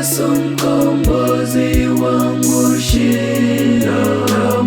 Yesu mkombozi wangu, shida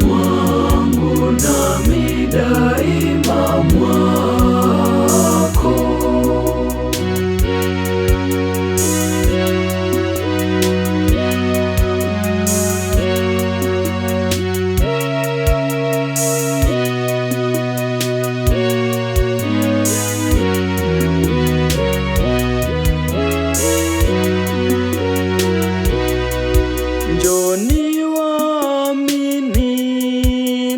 mwangu nami daima mwako. Njoni waamini,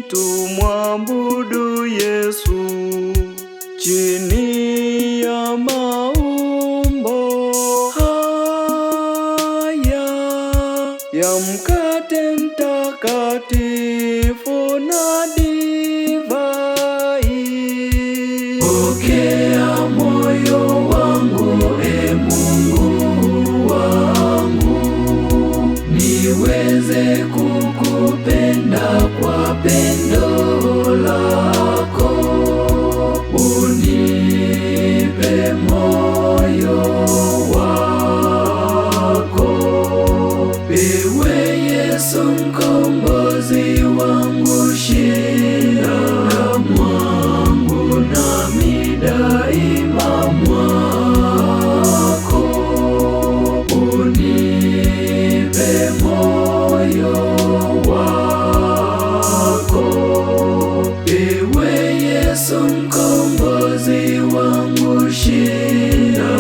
tumwabudu Yesu chini ya maumbo haya ya mkate mtakatifu na divai. Pokea moyo wangu, e Mungu wangu, niweze kukupenda kwa pendo lako. Unipe moyo wako, ewe Yesu mkombozi wangu, shida mwangu nami daima mwako. Unipe moyo wako, ewe Yesu mkombozi wangu, shida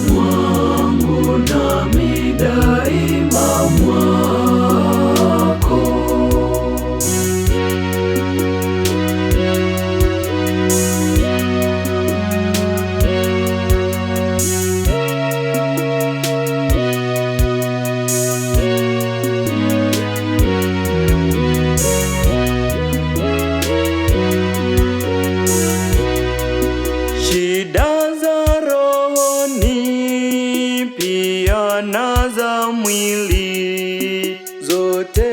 mwangu nami daima mwako. Shida za rohoni pia na za mwili, zote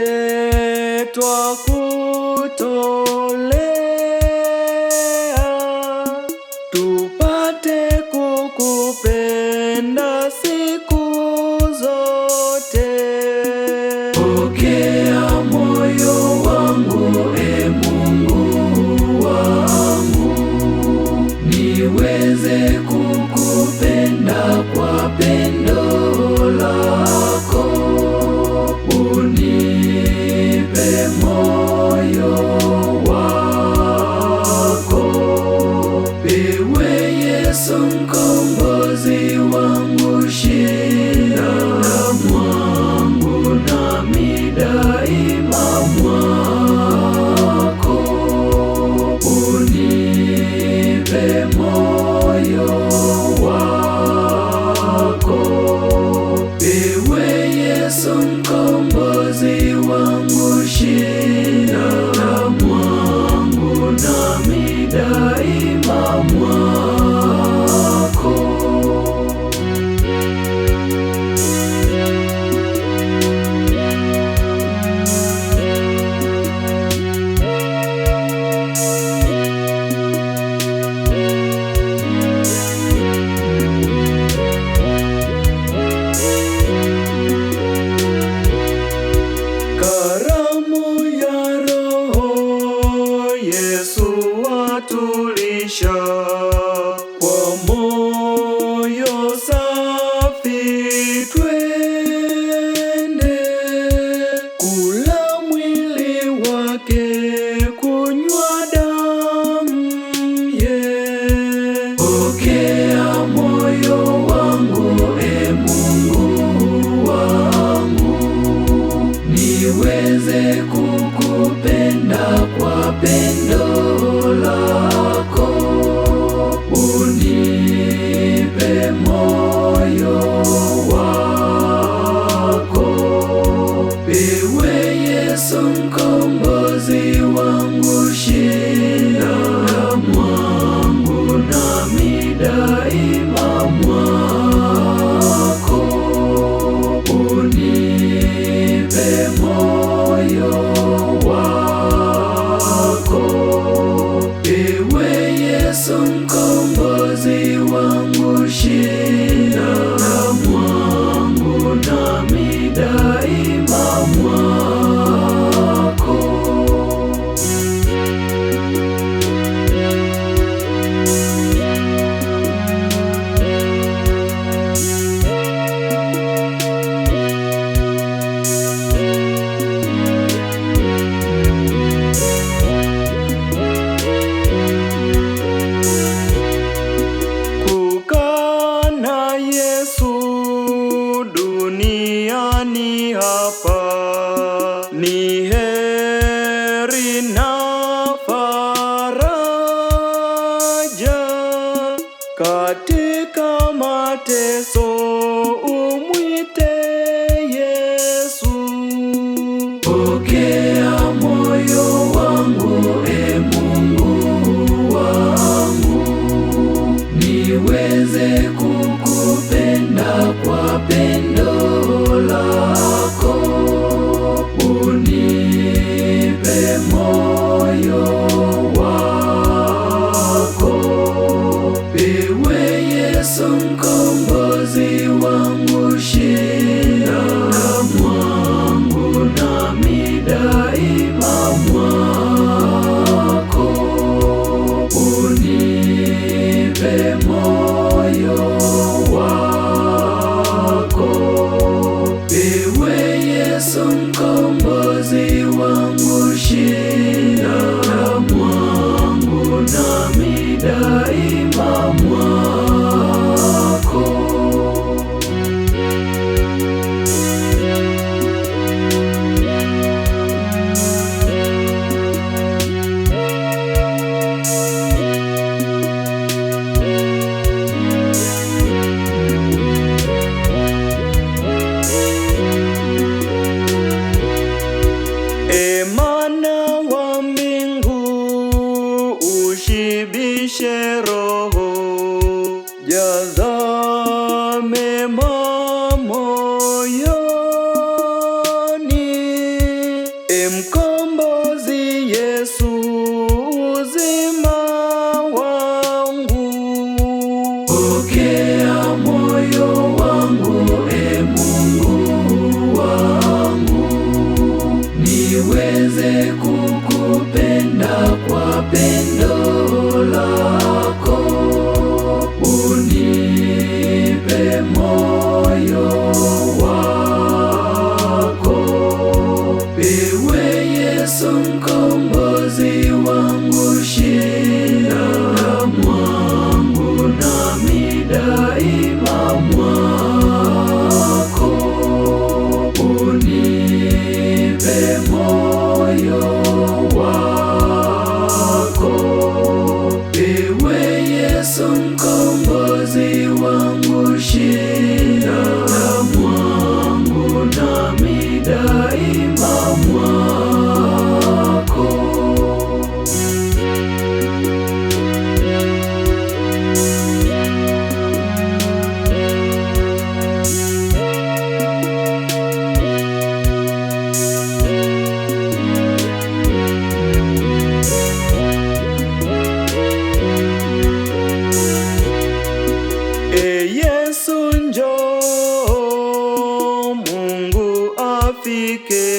twakutolea, tupate kukupenda siku zote. Pokea moyo wangu, e Mungu wangu, niweze kukupenda kwa pendo lako. Unipe moyo wako, ewe Yesu mkombozi wangu, shida mwangu nami daima mwako. Unipe moyo wako, ewe Yesu mkombozi wangu, shida mwangu nami daima mwako. daima mwako. Duniani hapa ni heri na faraja, katika mateso umwite Yesu. Pokea moyo wangu, e Mungu wangu, niweze kukupenda kwa pendo lako. Unipe moyo wako, ewe Yesu mkombozi wangu, shina mwangu nami daima mwako. Unipe moyo wako, ewe Yesu mkombozi wangu, shina mwangu nami daima mwako. Ushibishe roho, jaza mema moyoni, mkombozi Yesu uzima wangu. Pokea moyo wangu, e Mungu wangu, niweze kukupenda kwa pendo lako. Unipe moyo wako, ewe Yesu mkombozi wangu, shina mwangu nami daima mwako. Unipe moyo wako, ewe Yesu mkombozi wangu, shina mwangu nami daima mwako. Yesu njoo, Mungu afike.